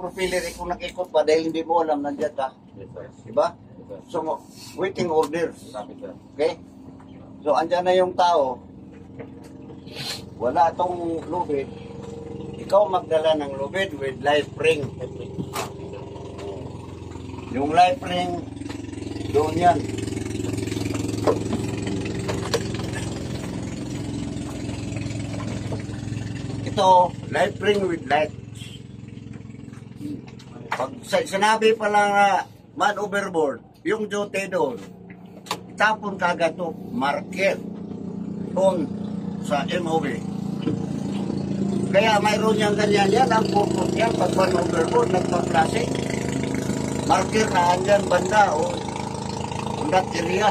propeller kung nakikot pa dahil hindi mo alam nandiyan ka. Yes, sir. Diba? Yes, sir. So, waiting orders. Copy, sir. Okay? So, andyan na yung tao. Wala tong lubid. Ikaw magdala ng lubid with life ring. Yung life ring, doon yan. Ito, life ring with light. Pag sinabi pa lang man overboard, yung duty doon, itapon kagad to, market doon sa MOB. Kaya mayroon niyang ganyan yan, ang purpose yan, pag man overboard, nagpa-flashing. Marker na andyan banda o on that area.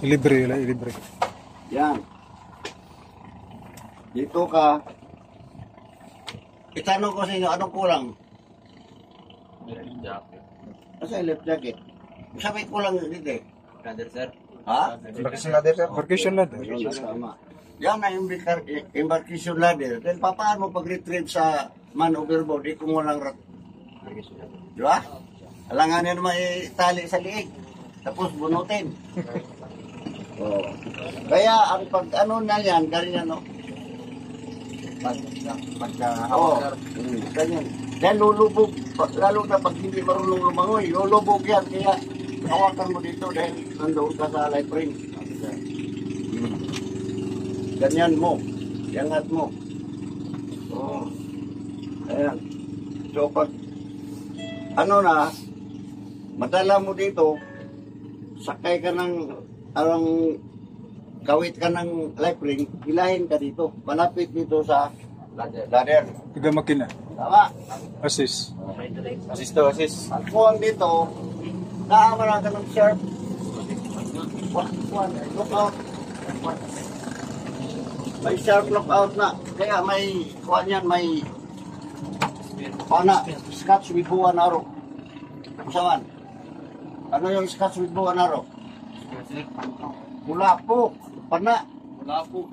Libre, libre. Yan. Dito ka. Itanong ko sa inyo, anong kulang? Jacket. Asa yung left jacket? Sabi kulang dito eh. Brother, sir. Ha? Embarkation ladder, sir. Embarkation ladder. Yun, tama. Yan na yung embarkation ladder. Then paano pag retrieve sa man overboard, di kung walang rat. Di ba? Alanganin naman itali sa liig. Tapos bunutin. Oh. Kaya ang pag ano na yan, ganyan no. Pagka-hawak, sir. Ganyan. Then lulubog, lalo na pag hindi marunong lumangoy, lulubog yan. Kaya hawakan mo dito dahil nandoon ka sa life ring. Ganyan mo. Yangat mo. Oh. Ayan. So pag ano na, madala mo dito, sakay ka ng arang kawit ka ng life ring, hilahin ka dito. Malapit dito sa ladder. Tiga makina. Tama. Assist. Assist to assist. Ang kuwan dito, naamara ka ng sharp. Look out. May sharp lookout na. Kaya may kuwan yan, may pana, scotch with bow and arrow. Saman? Ano yung scotch with bow and arrow? Mula po. Pana. Wala po.